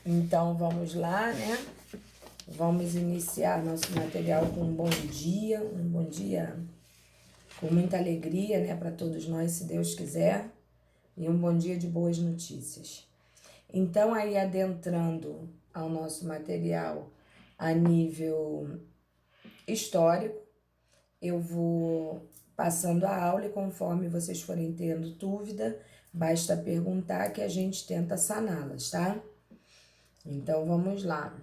Então, vamos lá, né? Vamos iniciar nosso material com um bom dia com muita alegria, né, para todos nós, se Deus quiser, e um bom dia de boas notícias. Então, aí adentrando ao nosso material a nível histórico, eu vou passando a aula e conforme vocês forem tendo dúvida, basta perguntar que a gente tenta saná-las, tá? Então, vamos lá.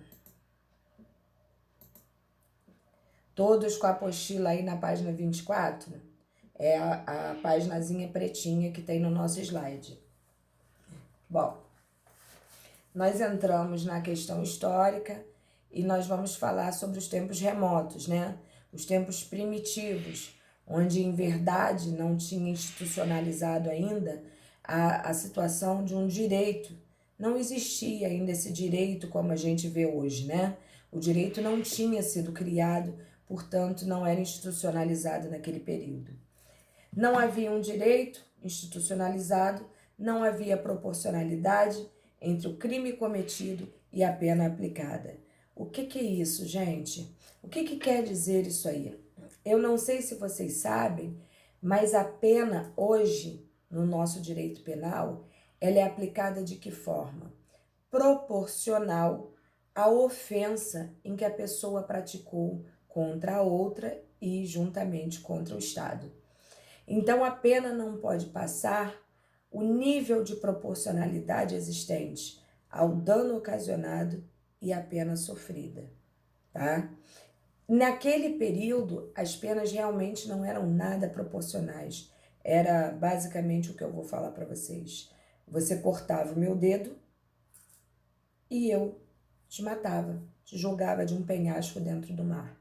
Todos com a apostila aí na página 24? É a paginazinha pretinha que tem no nosso slide. Bom, nós entramos na questão histórica e nós vamos falar sobre os tempos remotos, né? Os tempos primitivos, onde em verdade não tinha institucionalizado ainda a situação de um direito. Não existia ainda esse direito como a gente vê hoje, né? O direito não tinha sido criado, portanto, não era institucionalizado naquele período. Não havia um direito institucionalizado, não havia proporcionalidade entre o crime cometido e a pena aplicada. O que é isso, gente? O que quer dizer isso aí? Eu não sei se vocês sabem, mas a pena hoje, no nosso direito penal, ela é aplicada de que forma? Proporcional à ofensa em que a pessoa praticou contra a outra e juntamente contra o Estado. Então, a pena não pode passar o nível de proporcionalidade existente ao dano ocasionado e à pena sofrida, tá? Naquele período, as penas realmente não eram nada proporcionais. Era basicamente o que eu vou falar para vocês. Você cortava o meu dedo e eu te matava, te jogava de um penhasco dentro do mar.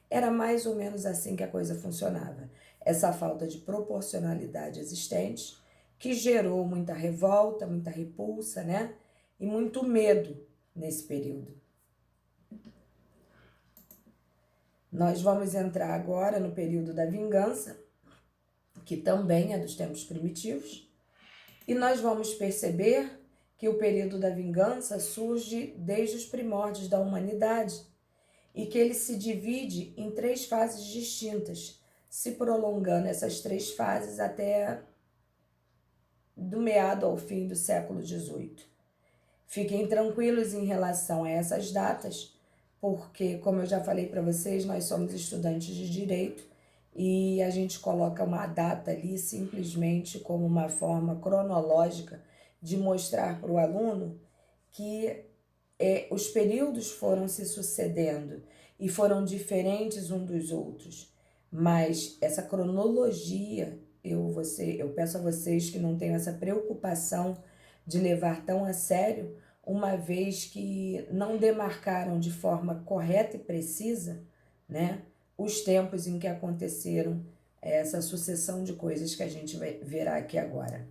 Era mais ou menos assim que a coisa funcionava. Essa falta de proporcionalidade existente que gerou muita revolta, muita repulsa, né? E muito medo nesse período. Nós vamos entrar agora no período da vingança, que também é dos tempos primitivos, e nós vamos perceber que o período da vingança surge desde os primórdios da humanidade e que ele se divide em 3 fases distintas, se prolongando essas 3 fases até do meado ao fim do século XVIII. Fiquem tranquilos em relação a essas datas, porque, como eu já falei para vocês, nós somos estudantes de direito e a gente coloca uma data ali simplesmente como uma forma cronológica de mostrar para o aluno que os períodos foram se sucedendo e foram diferentes uns dos outros, mas essa cronologia, eu peço a vocês que não tenham essa preocupação de levar tão a sério, uma vez que não demarcaram de forma correta e precisa, né, os tempos em que aconteceram essa sucessão de coisas que a gente verá aqui agora.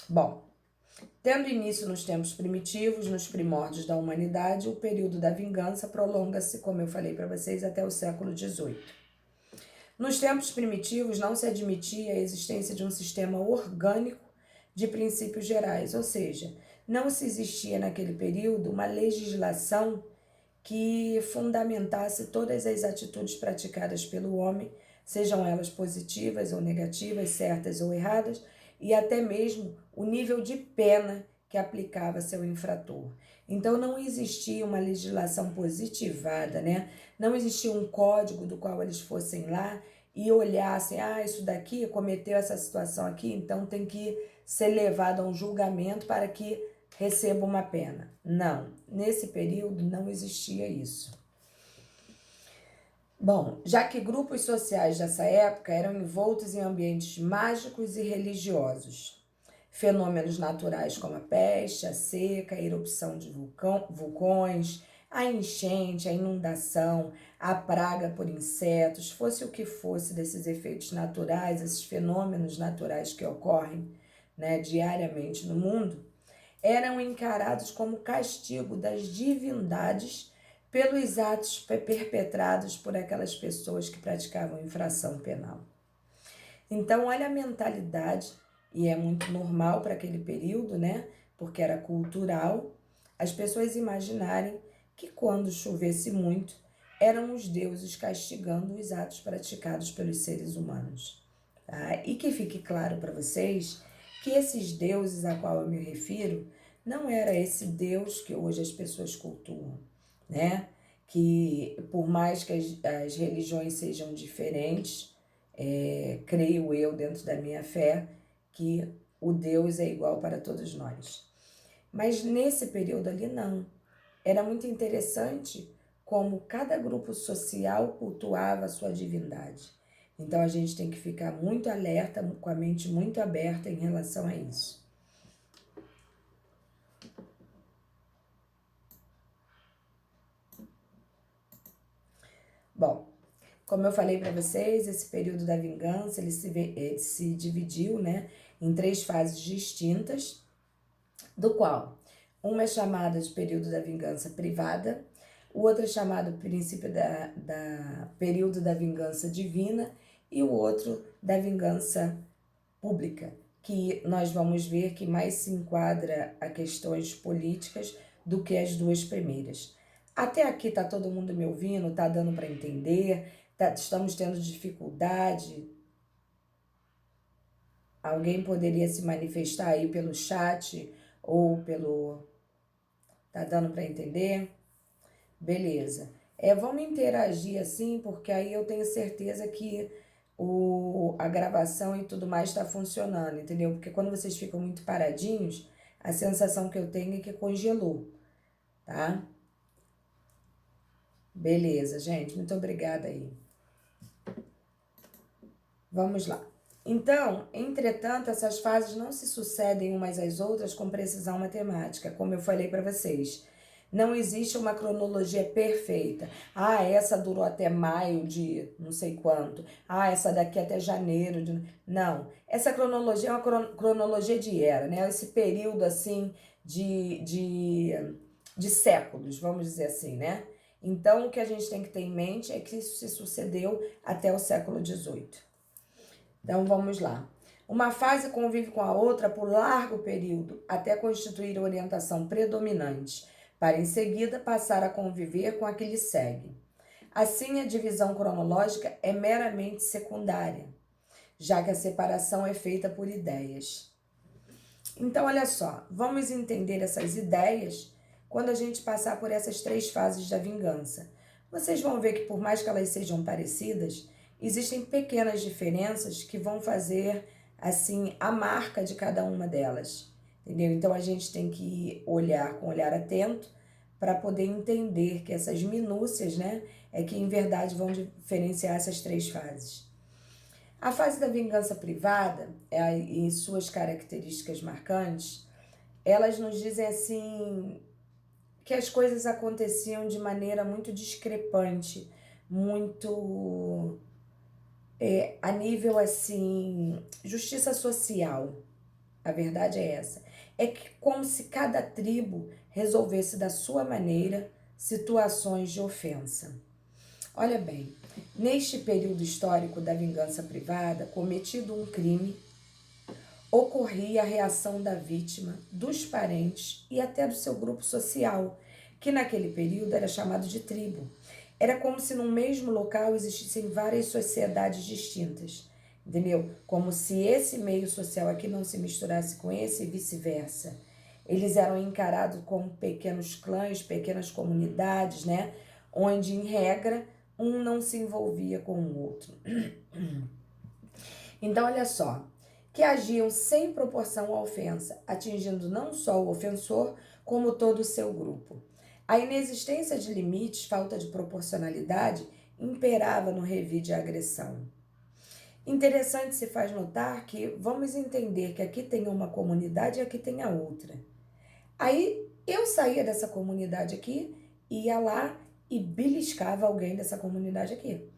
Bom, tendo início nos tempos primitivos, nos primórdios da humanidade, o período da vingança prolonga-se, como eu falei para vocês, até o século XVIII. Nos tempos primitivos não se admitia a existência de um sistema orgânico de princípios gerais, ou seja, não se existia naquele período uma legislação que fundamentasse todas as atitudes praticadas pelo homem, sejam elas positivas ou negativas, certas ou erradas, e até mesmo o nível de pena que aplicava seu infrator. Então não existia uma legislação positivada, né? Não existia um código do qual eles fossem lá e olhassem, isso daqui cometeu essa situação aqui, então tem que ser levado a um julgamento para que receba uma pena. Não, nesse período não existia isso. Bom, já que grupos sociais dessa época eram envoltos em ambientes mágicos e religiosos, fenômenos naturais como a peste, a seca, a erupção de vulcões, a enchente, a inundação, a praga por insetos, fosse o que fosse desses efeitos naturais, esses fenômenos naturais que ocorrem, né, diariamente no mundo, eram encarados como castigo das divindades pelos atos perpetrados por aquelas pessoas que praticavam infração penal. Então, olha a mentalidade e é muito normal para aquele período, né? Porque era cultural, as pessoas imaginarem que quando chovesse muito, eram os deuses castigando os atos praticados pelos seres humanos. Tá? E que fique claro para vocês que esses deuses a qual eu me refiro não era esse Deus que hoje as pessoas cultuam, né? Que por mais que as religiões sejam diferentes, creio eu dentro da minha fé que o Deus é igual para todos nós. Mas nesse período ali não. Era muito interessante como cada grupo social cultuava a sua divindade. Então a gente tem que ficar muito alerta, com a mente muito aberta em relação a isso. Bom, como eu falei para vocês, esse período da vingança ele se dividiu, né, em 3 fases distintas, do qual uma é chamada de período da vingança privada, o outro é chamado princípio da período da vingança divina e o outro da vingança pública, que nós vamos ver que mais se enquadra a questões políticas do que as duas primeiras. Até aqui tá todo mundo me ouvindo, tá dando para entender, estamos tendo dificuldade. Alguém poderia se manifestar aí pelo chat ou pelo... Tá dando para entender? Beleza. Vamos interagir assim, porque aí eu tenho certeza que a gravação e tudo mais está funcionando, entendeu? Porque quando vocês ficam muito paradinhos, a sensação que eu tenho é que congelou, tá? Beleza, gente. Muito obrigada aí. Vamos lá. Então, entretanto, essas fases não se sucedem umas às outras com precisão matemática, como eu falei para vocês. Não existe uma cronologia perfeita. Ah, essa durou até maio de não sei quanto. Ah, essa daqui até janeiro de... Não. Essa cronologia é uma cronologia de era, né? Esse período, assim, de séculos, vamos dizer assim, né? Então, o que a gente tem que ter em mente é que isso se sucedeu até o século XVIII. Então vamos lá. Uma fase convive com a outra por largo período, até constituir orientação predominante, para em seguida passar a conviver com a que lhe segue. Assim, a divisão cronológica é meramente secundária, já que a separação é feita por ideias. Então, olha só, vamos entender essas ideias quando a gente passar por essas 3 fases da vingança. Vocês vão ver que, por mais que elas sejam parecidas, existem pequenas diferenças que vão fazer, assim, a marca de cada uma delas, entendeu? Então, a gente tem que olhar com um olhar atento para poder entender que essas minúcias, né, é que, em verdade, vão diferenciar essas 3 fases. A fase da vingança privada, em suas características marcantes, elas nos dizem, assim, que as coisas aconteciam de maneira muito discrepante, muito a nível assim, justiça social. A verdade é essa. É que como se cada tribo resolvesse da sua maneira situações de ofensa. Olha bem, neste período histórico da vingança privada, cometido um crime, ocorria a reação da vítima, dos parentes e até do seu grupo social, que naquele período era chamado de tribo. Era como se no mesmo local existissem várias sociedades distintas, entendeu? Como se esse meio social aqui não se misturasse com esse e vice-versa. Eles eram encarados como pequenos clãs, pequenas comunidades, né? Onde, em regra, um não se envolvia com o outro. Então, olha só, que agiam sem proporção à ofensa, atingindo não só o ofensor, como todo o seu grupo. A inexistência de limites, falta de proporcionalidade, imperava no revide a agressão. Interessante se faz notar que vamos entender que aqui tem uma comunidade e aqui tem a outra. Aí eu saía dessa comunidade aqui, ia lá e beliscava alguém dessa comunidade aqui.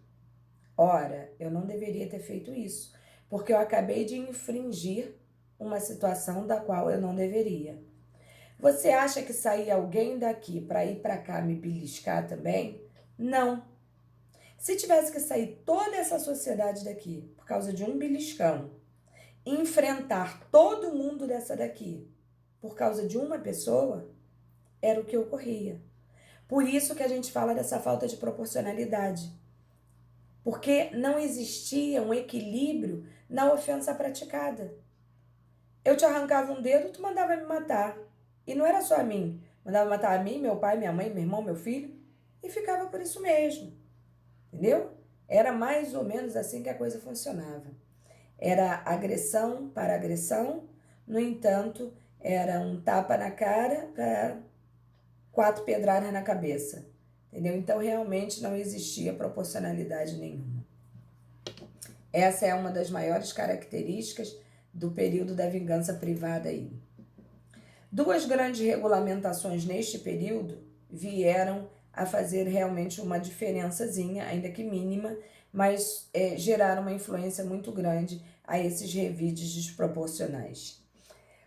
Ora, eu não deveria ter feito isso, porque eu acabei de infringir uma situação da qual eu não deveria. Você acha que sair alguém daqui para ir para cá me beliscar também? Não. Se tivesse que sair toda essa sociedade daqui por causa de um beliscão enfrentar todo mundo dessa daqui por causa de uma pessoa era o que ocorria. Por isso que a gente fala dessa falta de proporcionalidade. Porque não existia um equilíbrio na ofensa praticada. Eu te arrancava um dedo, tu mandava me matar. E não era só a mim. Mandava matar a mim, meu pai, minha mãe, meu irmão, meu filho. E ficava por isso mesmo. Entendeu? Era mais ou menos assim que a coisa funcionava. Era agressão para agressão. No entanto, era um tapa na cara para 4 pedradas na cabeça. Entendeu? Então, realmente não existia proporcionalidade nenhuma. Essa é uma das maiores características do período da vingança privada aí. 2 grandes regulamentações neste período vieram a fazer realmente uma diferençazinha, ainda que mínima, mas geraram uma influência muito grande a esses revides desproporcionais.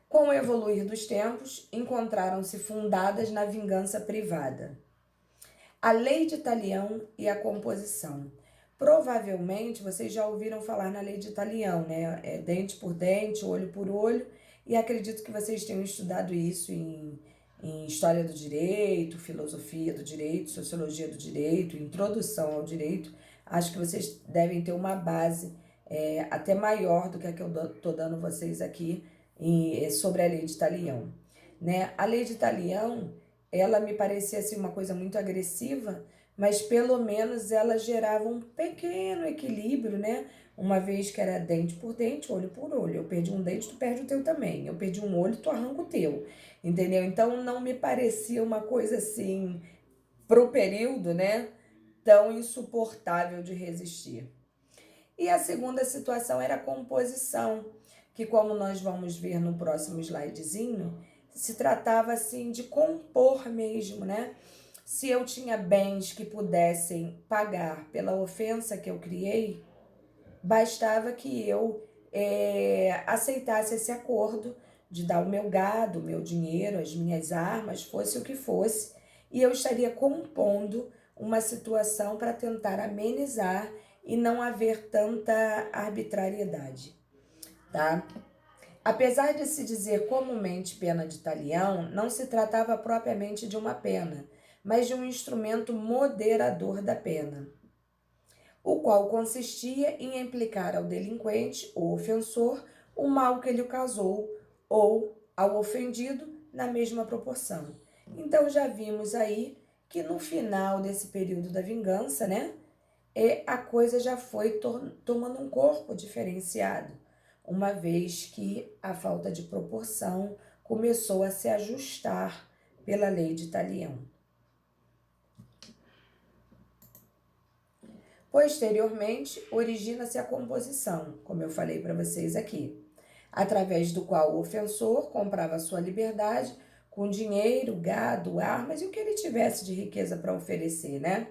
Com o evoluir dos tempos, encontraram-se fundadas na vingança privada a lei de talião e a composição. Provavelmente vocês já ouviram falar na lei de talião, né? Dente por dente, olho por olho, e acredito que vocês tenham estudado isso em História do Direito, Filosofia do Direito, Sociologia do Direito, Introdução ao Direito. Acho que vocês devem ter uma base até maior do que a que eu estou dando vocês aqui sobre a lei de talião. Né? A lei de talião, ela me parecia assim, uma coisa muito agressiva, mas pelo menos ela gerava um pequeno equilíbrio, né? Uma vez que era dente por dente, olho por olho. Eu perdi um dente, tu perde o teu também. Eu perdi um olho, tu arranca o teu. Entendeu? Então não me parecia uma coisa assim, pro período, né? Tão insuportável de resistir. E a segunda situação era a composição, que como nós vamos ver no próximo slidezinho, se tratava assim de compor mesmo, né? Se eu tinha bens que pudessem pagar pela ofensa que eu criei, bastava que eu aceitasse esse acordo de dar o meu gado, o meu dinheiro, as minhas armas, fosse o que fosse, e eu estaria compondo uma situação para tentar amenizar e não haver tanta arbitrariedade, tá? Apesar de se dizer comumente pena de talião, não se tratava propriamente de uma pena, mas de um instrumento moderador da pena, o qual consistia em implicar ao delinquente ou ofensor o mal que lhe causou ou ao ofendido na mesma proporção. Então já vimos aí que no final desse período da vingança, né, a coisa já foi tomando um corpo diferenciado, uma vez que a falta de proporção começou a se ajustar pela lei de talião. Posteriormente, origina-se a composição, como eu falei para vocês aqui, através do qual o ofensor comprava sua liberdade com dinheiro, gado, armas e o que ele tivesse de riqueza para oferecer, né?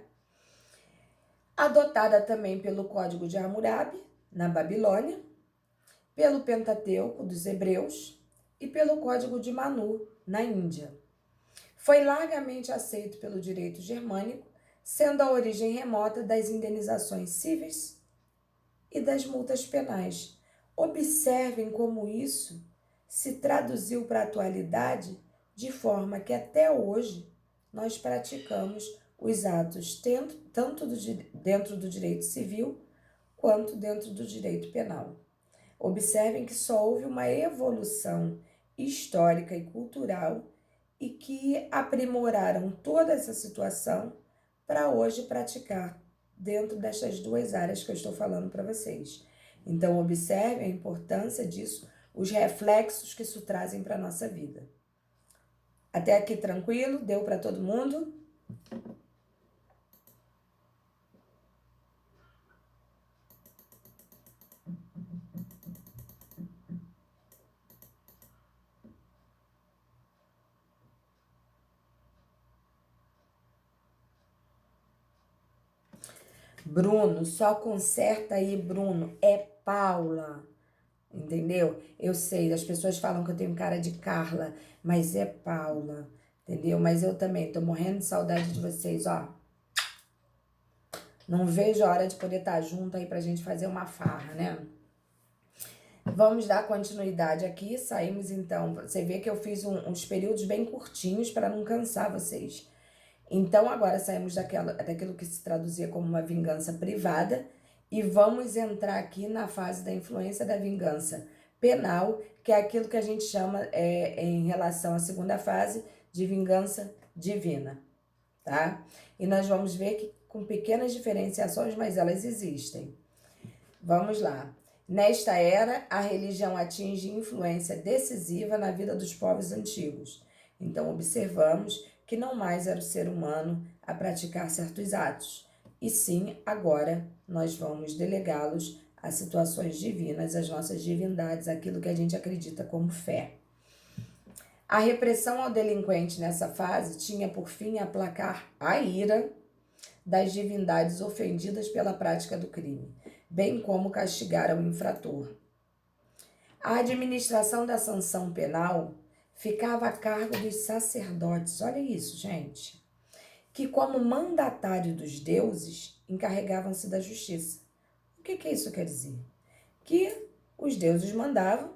Adotada também pelo Código de Hammurabi, na Babilônia, pelo Pentateuco dos Hebreus e pelo Código de Manu, na Índia. Foi largamente aceito pelo direito germânico, sendo a origem remota das indenizações cíveis e das multas penais. Observem como isso se traduziu para a atualidade de forma que até hoje nós praticamos os atos tanto dentro do direito civil quanto dentro do direito penal. Observem que só houve uma evolução histórica e cultural e que aprimoraram toda essa situação para hoje praticar dentro destas 2 áreas que eu estou falando para vocês. Então, observem a importância disso, os reflexos que isso trazem para a nossa vida. Até aqui tranquilo? Deu para todo mundo? Bruno, só conserta aí, Bruno. É Paula, entendeu? Eu sei, as pessoas falam que eu tenho cara de Carla, mas é Paula, entendeu? Mas eu também tô morrendo de saudade de vocês, ó. Não vejo a hora de poder estar junto aí pra gente fazer uma farra, né? Vamos dar continuidade aqui, saímos então, você vê que eu fiz uns períodos bem curtinhos para não cansar vocês. Então agora saímos daquilo que se traduzia como uma vingança privada e vamos entrar aqui na fase da influência da vingança penal, que é aquilo que a gente chama, em relação à segunda fase, de vingança divina, tá? E nós vamos ver que com pequenas diferenciações, mas elas existem. Vamos lá. Nesta era, a religião atinge influência decisiva na vida dos povos antigos. Então, observamos que não mais era o ser humano a praticar certos atos, e sim, agora, nós vamos delegá-los a situações divinas, às nossas divindades, aquilo que a gente acredita como fé. A repressão ao delinquente nessa fase tinha por fim aplacar a ira das divindades ofendidas pela prática do crime, bem como castigar o infrator. A administração da sanção penal ficava a cargo dos sacerdotes, olha isso, gente, que como mandatário dos deuses encarregavam-se da justiça. O que isso quer dizer? Que os deuses mandavam,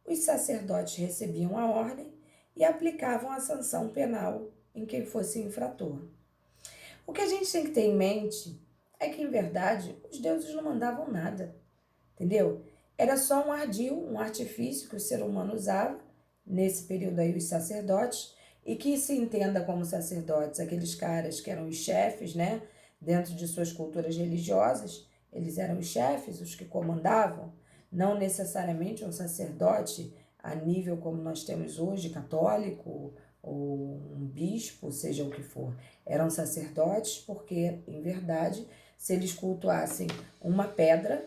os sacerdotes recebiam a ordem e aplicavam a sanção penal em quem fosse infrator. O que a gente tem que ter em mente é que, em verdade, os deuses não mandavam nada, entendeu? Era só um ardil, um artifício que o ser humano usava, nesse período aí os sacerdotes, e que se entenda como sacerdotes aqueles caras que eram os chefes, né? Dentro de suas culturas religiosas, eles eram os chefes, os que comandavam, não necessariamente um sacerdote a nível como nós temos hoje, católico, ou um bispo, seja o que for. Eram sacerdotes porque, em verdade, se eles cultuassem uma pedra,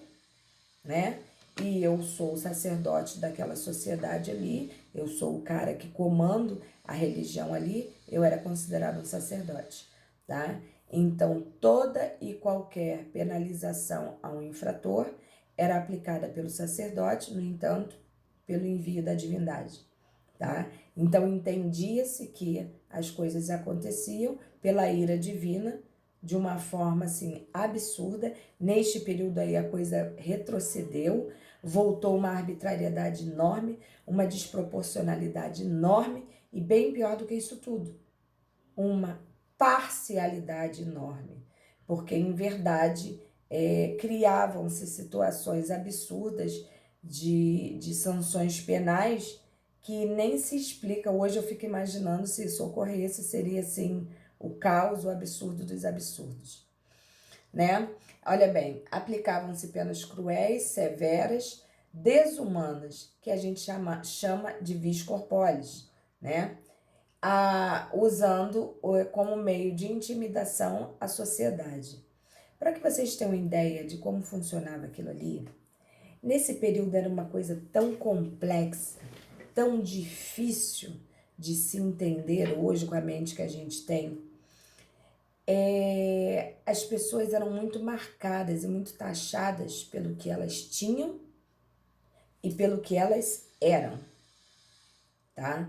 né? E eu sou o sacerdote daquela sociedade ali, eu sou o cara que comando a religião ali, eu era considerado um sacerdote, tá? Então, toda e qualquer penalização a um infrator era aplicada pelo sacerdote, no entanto, pelo envio da divindade, tá? Então, entendia-se que as coisas aconteciam pela ira divina, de uma forma, assim, absurda. Neste período aí, a coisa retrocedeu, voltou uma arbitrariedade enorme, uma desproporcionalidade enorme, e bem pior do que isso tudo, uma parcialidade enorme, porque, em verdade, criavam-se situações absurdas de sanções penais que nem se explica. Hoje eu fico imaginando se isso ocorresse, seria assim o caos, o absurdo dos absurdos, né? Olha bem, aplicavam-se penas cruéis, severas, desumanas, que a gente chama de vis corporis, né? Usando como meio de intimidação a sociedade. Para que vocês tenham ideia de como funcionava aquilo ali, nesse período era uma coisa tão complexa, tão difícil de se entender hoje com a mente que a gente tem. As pessoas eram muito marcadas e muito taxadas pelo que elas tinham e pelo que elas eram, tá?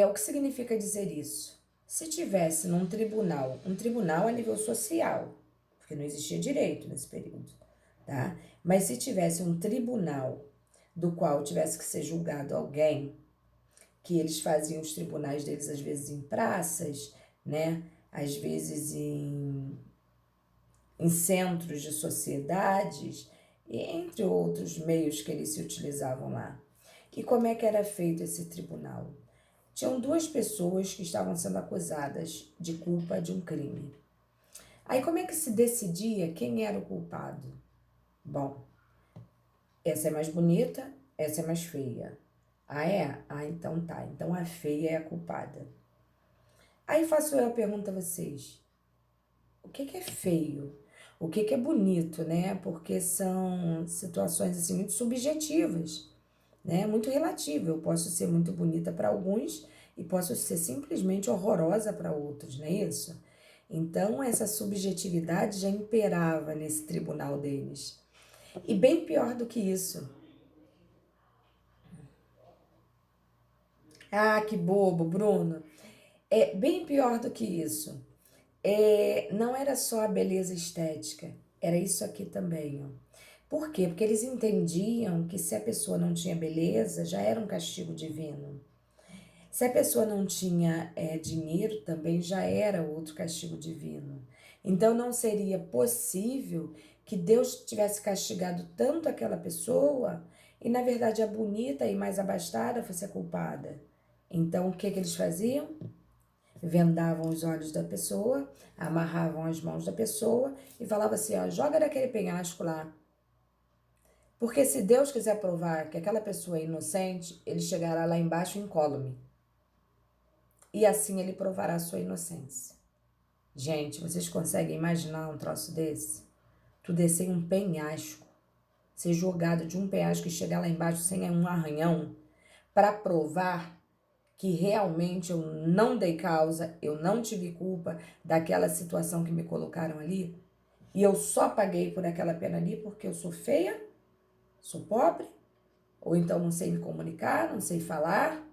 O que significa dizer isso? Se tivesse num tribunal, um tribunal a nível social, porque não existia direito nesse período, tá? Mas se tivesse um tribunal do qual tivesse que ser julgado alguém, que eles faziam os tribunais deles às vezes em praças, né? Às vezes em centros de sociedades, e entre outros meios que eles se utilizavam lá. E como é que era feito esse tribunal? Tinham duas pessoas que estavam sendo acusadas de culpa de um crime. Aí como é que se decidia quem era o culpado? Bom, essa é mais bonita, essa é mais feia. Ah, é? Ah, então tá. Então a feia é a culpada. Aí faço eu a pergunta a vocês. O que é feio? O que é bonito, né? Porque são situações assim muito subjetivas, né? Muito relativo. Eu posso ser muito bonita para alguns e posso ser simplesmente horrorosa para outros, não é isso? Então, essa subjetividade já imperava nesse tribunal deles. E bem pior do que isso. Ah, que bobo, Bruno. É bem pior do que isso. Não era só a beleza estética, era isso aqui também, ó. Por quê? Porque eles entendiam que se a pessoa não tinha beleza, já era um castigo divino. Se a pessoa não tinha dinheiro, também já era outro castigo divino. Então não seria possível que Deus tivesse castigado tanto aquela pessoa e, na verdade, a bonita e mais abastada fosse a culpada. Então o que eles faziam? Vendavam os olhos da pessoa, amarravam as mãos da pessoa e falavam assim, ó, joga daquele penhasco lá. Porque se Deus quiser provar que aquela pessoa é inocente, ele chegará lá embaixo incólume. E assim ele provará a sua inocência. Gente, vocês conseguem imaginar um troço desse? Tu descer um penhasco, ser jogado de um penhasco e chegar lá embaixo sem um arranhão, para provar que realmente eu não dei causa, eu não tive culpa daquela situação que me colocaram ali, e eu só paguei por aquela pena ali porque eu sou feia, sou pobre, ou então não sei me comunicar, não sei falar,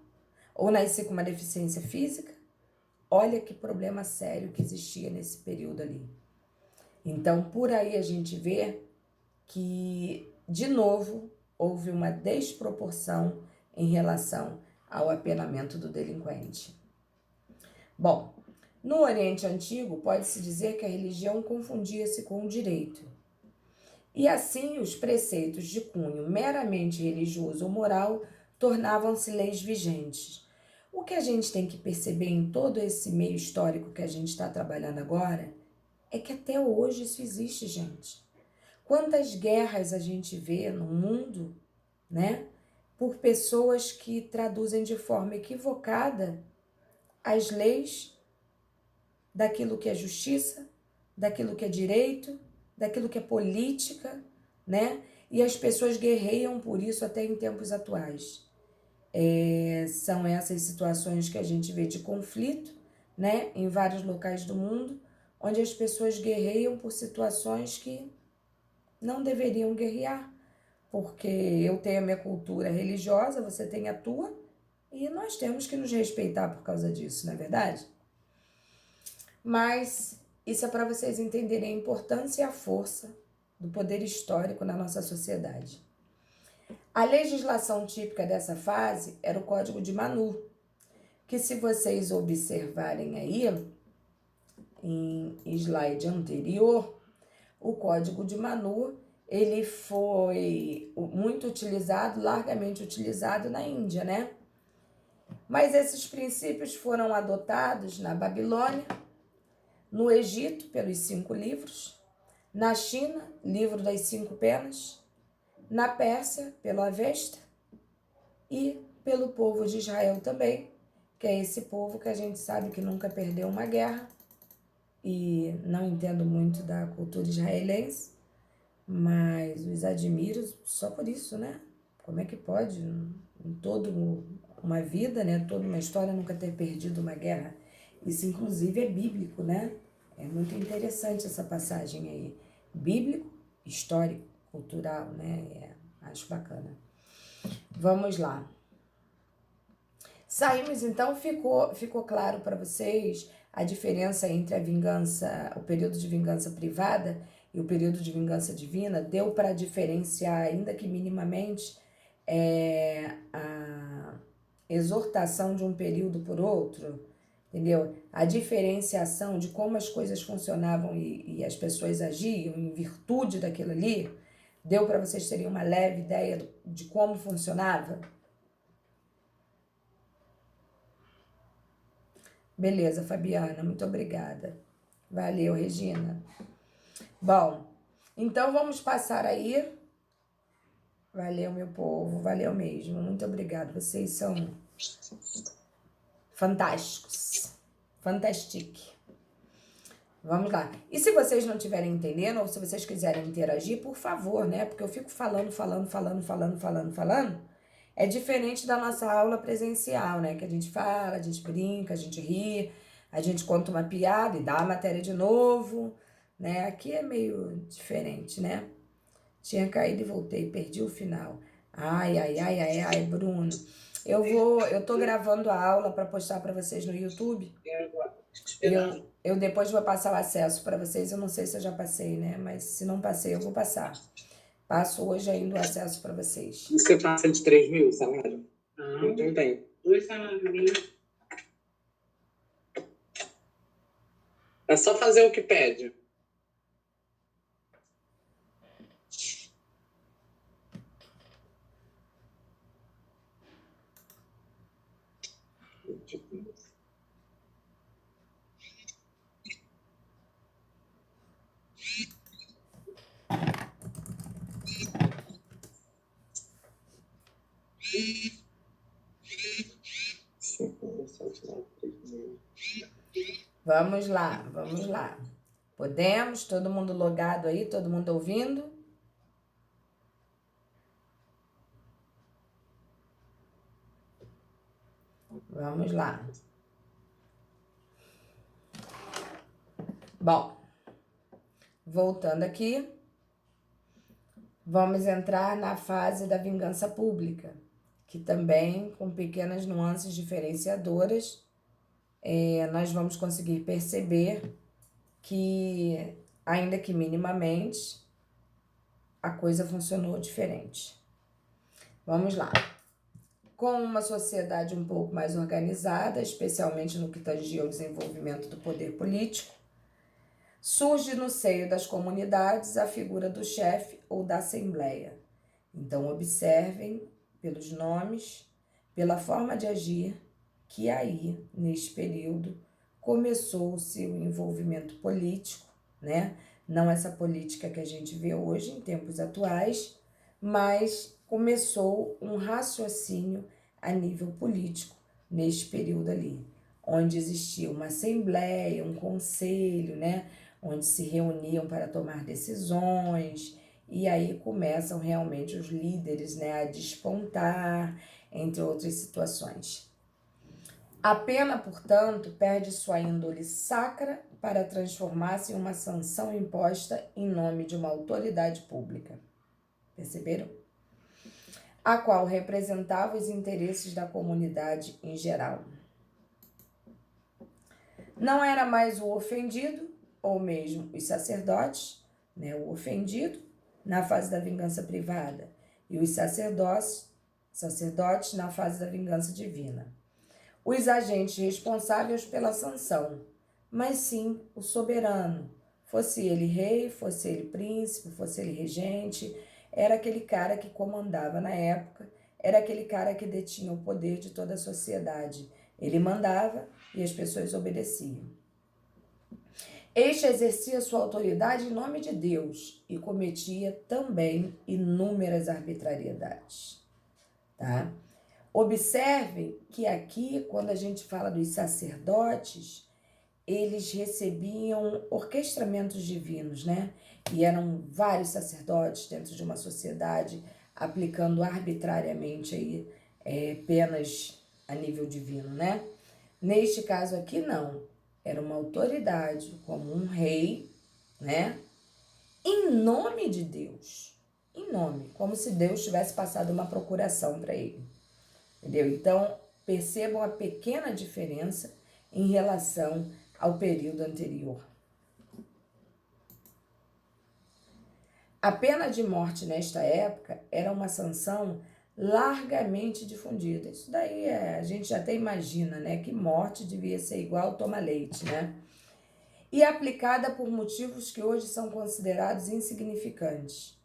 ou nasci com uma deficiência física. Olha que problema sério que existia nesse período ali. Então, por aí a gente vê que, de novo, houve uma desproporção em relação ao apenamento do delinquente. Bom, no Oriente Antigo, pode-se dizer que a religião confundia-se com o direito. E assim, os preceitos de cunho meramente religioso ou moral tornavam-se leis vigentes. O que a gente tem que perceber em todo esse meio histórico que a gente está trabalhando agora é que até hoje isso existe, gente. Quantas guerras a gente vê no mundo, né? Por pessoas que traduzem de forma equivocada as leis daquilo que é justiça, daquilo que é direito, daquilo que é política, né? E as pessoas guerreiam por isso até em tempos atuais. São essas situações que a gente vê de conflito, né? Em vários locais do mundo, onde as pessoas guerreiam por situações que não deveriam guerrear. Porque eu tenho a minha cultura religiosa, você tem a tua, e nós temos que nos respeitar por causa disso, não é verdade? Mas isso é para vocês entenderem a importância e a força do poder histórico na nossa sociedade. A legislação típica dessa fase era o Código de Manu, que se vocês observarem aí, em slide anterior, o Código de Manu, ele foi muito utilizado, largamente utilizado na Índia, né? Mas esses princípios foram adotados na Babilônia, no Egito, pelos 5 livros, na China, livro das 5 penas, na Pérsia, pelo Avesta, e pelo povo de Israel também, que é esse povo que a gente sabe que nunca perdeu uma guerra, e não entendo muito da cultura israelense, mas os admiro só por isso, né? Como é que pode, em toda uma vida, né? Toda uma história, nunca ter perdido uma guerra? Isso, inclusive, é bíblico, né? É muito interessante essa passagem aí. Bíblico, histórico, cultural, né? Acho bacana. Vamos lá. Saímos, então, ficou claro para vocês a diferença entre a vingança, o período de vingança privada e o período de vingança divina? Deu para diferenciar, ainda que minimamente, a exortação de um período por outro? Entendeu? A diferenciação de como as coisas funcionavam e as pessoas agiam em virtude daquilo ali, deu para vocês terem uma leve ideia de como funcionava? Beleza, Fabiana, muito obrigada. Valeu, Regina. Bom, então vamos passar aí. Valeu, meu povo, valeu mesmo. Muito obrigada. Vocês são fantásticos. Fantastic. Vamos lá. E se vocês não estiverem entendendo, ou se vocês quiserem interagir, por favor, né? Porque eu fico falando. É diferente da nossa aula presencial, né? Que a gente fala, a gente brinca, a gente ri, a gente conta uma piada e dá a matéria de novo, né? Aqui é meio diferente, né? Tinha caído e voltei, perdi o final. Ai, Bruno. Eu tô gravando a aula para postar para vocês no YouTube. Eu depois vou passar o acesso para vocês. Eu não sei se eu já passei, né? Mas se não passei, eu vou passar. Passo hoje ainda o acesso para vocês. Você passa de 3 mil salário? Não tem. 2 salários mínimos. É só fazer o que pede. Vamos lá, vamos lá. Podemos? Todo mundo logado aí? Todo mundo ouvindo? Vamos lá. Bom, voltando aqui, vamos entrar na fase da vingança pública, que também, com pequenas nuances diferenciadoras, nós vamos conseguir perceber que, ainda que minimamente, a coisa funcionou diferente. Vamos lá. Com uma sociedade um pouco mais organizada, especialmente no que tangia ao desenvolvimento do poder político, surge no seio das comunidades a figura do chefe ou da assembleia. Então, observem pelos nomes, pela forma de agir, que aí, neste período, começou-se o envolvimento político, né? Não essa política que a gente vê hoje, em tempos atuais, mas começou um raciocínio a nível político neste período ali, onde existia uma assembleia, um conselho, né? Onde se reuniam para tomar decisões, e aí começam realmente os líderes, né, a despontar, entre outras situações. A pena, portanto, perde sua índole sacra para transformar-se em uma sanção imposta em nome de uma autoridade pública. Perceberam? A qual representava os interesses da comunidade em geral. Não era mais o ofendido, ou mesmo os sacerdotes, né, o ofendido, na fase da vingança privada, e os sacerdotes na fase da vingança divina. Os agentes responsáveis pela sanção, mas sim o soberano, fosse ele rei, fosse ele príncipe, fosse ele regente, era aquele cara que comandava na época, era aquele cara que detinha o poder de toda a sociedade. Ele mandava e as pessoas obedeciam. Este exercia sua autoridade em nome de Deus e cometia também inúmeras arbitrariedades, tá? Observem que aqui, quando a gente fala dos sacerdotes, eles recebiam orquestramentos divinos, né? E eram vários sacerdotes dentro de uma sociedade aplicando arbitrariamente aí, penas a nível divino, né? Neste caso aqui, não. Era uma autoridade, como um rei, né? Em nome de Deus. Em nome, como se Deus tivesse passado uma procuração para ele. Entendeu? Então, percebam a pequena diferença em relação ao período anterior. A pena de morte nesta época era uma sanção largamente difundida. Isso daí a gente já até imagina, né? Que morte devia ser igual toma-leite, né? E aplicada por motivos que hoje são considerados insignificantes.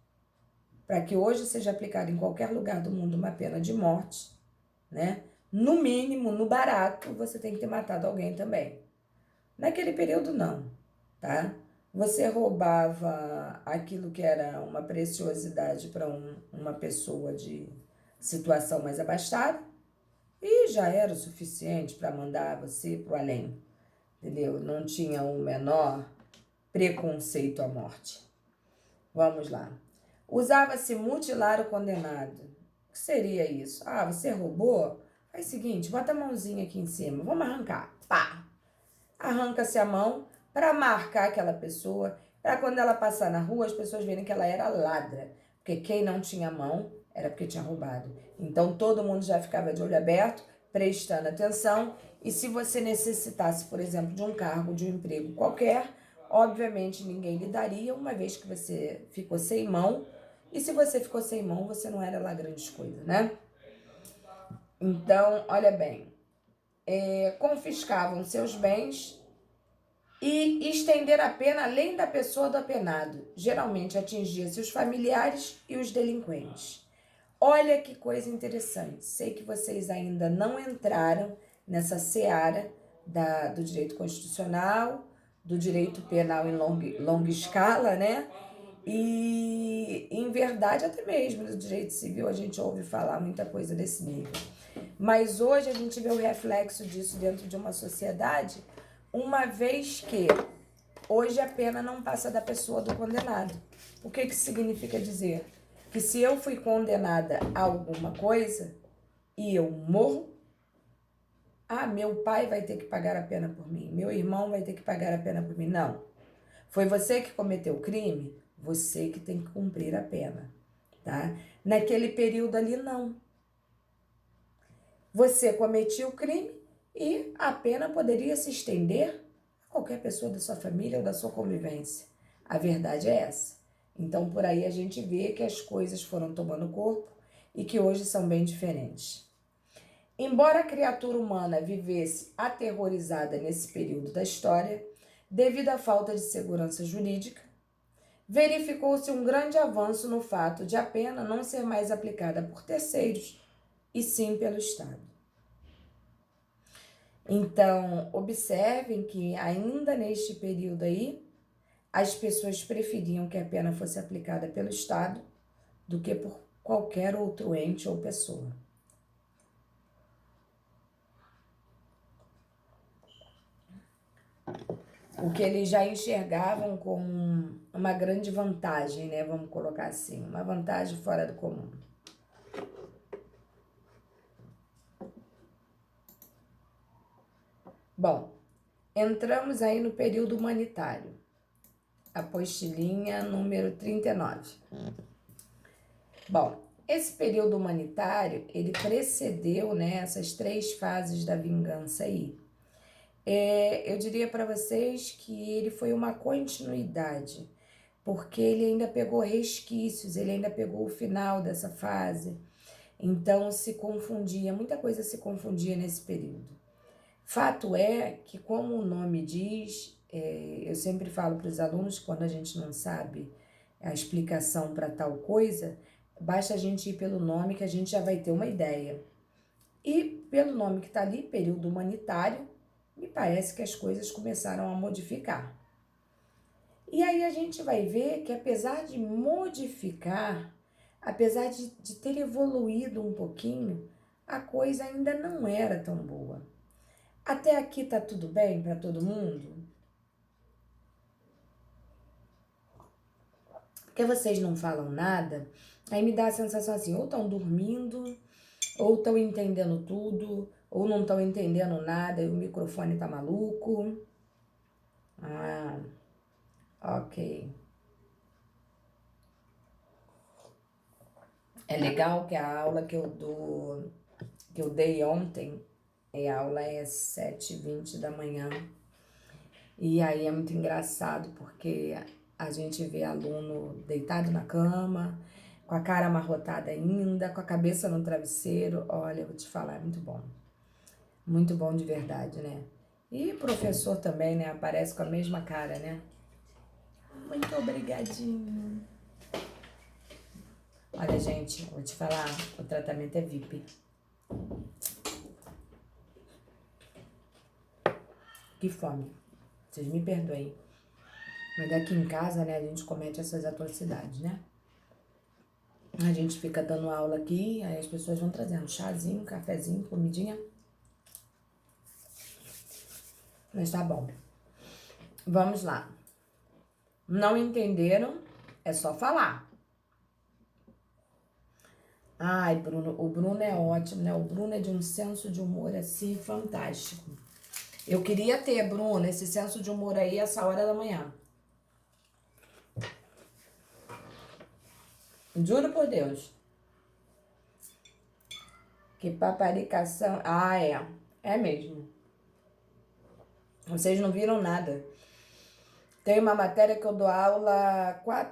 Para que hoje seja aplicada em qualquer lugar do mundo uma pena de morte, né? No mínimo, no barato, você tem que ter matado alguém também. Naquele período, não, tá? Você roubava aquilo que era uma preciosidade para uma pessoa de situação mais abastada e já era o suficiente para mandar você para o além, entendeu? Não tinha o menor preconceito à morte. Vamos lá. Usava-se mutilar o condenado. O que seria isso? Ah, você roubou? Faz o seguinte, bota a mãozinha aqui em cima, vamos arrancar. Pá! Arranca-se a mão para marcar aquela pessoa, para quando ela passar na rua, as pessoas verem que ela era ladra. Porque quem não tinha mão era porque tinha roubado. Então todo mundo já ficava de olho aberto, prestando atenção. E se você necessitasse, por exemplo, de um cargo, de um emprego qualquer, obviamente ninguém lhe daria, uma vez que você ficou sem mão E se você ficou sem mão, você não era lá grandes coisas, né? Então, olha bem, confiscavam seus bens e estender a pena além da pessoa do apenado. Geralmente atingia-se os familiares e os delinquentes. Olha que coisa interessante. Sei que vocês ainda não entraram nessa seara do direito constitucional, do direito penal em longa escala, né? E, em verdade, até mesmo no direito civil a gente ouve falar muita coisa desse nível. Mas hoje a gente vê o reflexo disso dentro de uma sociedade, uma vez que hoje a pena não passa da pessoa do condenado. O que que significa dizer? Que se eu fui condenada a alguma coisa e eu morro, meu pai vai ter que pagar a pena por mim, meu irmão vai ter que pagar a pena por mim. Não. Foi você que cometeu o crime, você que tem que cumprir a pena, tá? Naquele período ali, não. Você cometia o crime e a pena poderia se estender a qualquer pessoa da sua família ou da sua convivência. A verdade é essa. Então, por aí a gente vê que as coisas foram tomando corpo e que hoje são bem diferentes. Embora a criatura humana vivesse aterrorizada nesse período da história, devido à falta de segurança jurídica, verificou-se um grande avanço no fato de a pena não ser mais aplicada por terceiros, e sim pelo Estado. Então, observem que ainda neste período aí, as pessoas preferiam que a pena fosse aplicada pelo Estado do que por qualquer outro ente ou pessoa. O que eles já enxergavam como uma grande vantagem, né? Vamos colocar assim, uma vantagem fora do comum. Bom, entramos aí no período humanitário, apostilinha número 39. Bom, esse período humanitário, ele precedeu, né, essas 3 fases da vingança aí. Eu diria para vocês que ele foi uma continuidade, porque ele ainda pegou resquícios, ele ainda pegou o final dessa fase, então se confundia, muita coisa se confundia nesse período. Fato é que, como o nome diz, eu sempre falo para os alunos, quando a gente não sabe a explicação para tal coisa, basta a gente ir pelo nome que a gente já vai ter uma ideia. E pelo nome que está ali, período humanitário, me parece que as coisas começaram a modificar. E aí a gente vai ver que, apesar de modificar, apesar de ter evoluído um pouquinho, a coisa ainda não era tão boa. Até aqui tá tudo bem para todo mundo? Porque vocês não falam nada, aí me dá a sensação assim, ou estão dormindo, ou estão entendendo tudo, ou não estão entendendo nada e o microfone tá maluco. Ok. É legal que a aula que eu dei ontem, a aula é 7h20 da manhã. E aí é muito engraçado porque a gente vê aluno deitado na cama, com a cara amarrotada ainda, com a cabeça no travesseiro. Olha, eu vou te falar, é muito bom. Muito bom de verdade, né? E professor também, né? Aparece com a mesma cara, né? Muito obrigadinho. Olha, gente, vou te falar, o tratamento é VIP. Que fome. Vocês me perdoem. Mas aqui em casa, né, a gente comete essas atrocidades, né? A gente fica dando aula aqui, aí as pessoas vão trazendo chazinho, cafezinho, comidinha. Mas tá bom. Vamos lá. Não entenderam? É só falar. Ai, Bruno, o Bruno é ótimo, né? O Bruno é de um senso de humor, assim, fantástico. Eu queria ter, Bruno, esse senso de humor aí essa hora da manhã. Juro por Deus. Que paparicação. Ah, é. É mesmo. Vocês não viram nada. Tem uma matéria que eu dou aula 4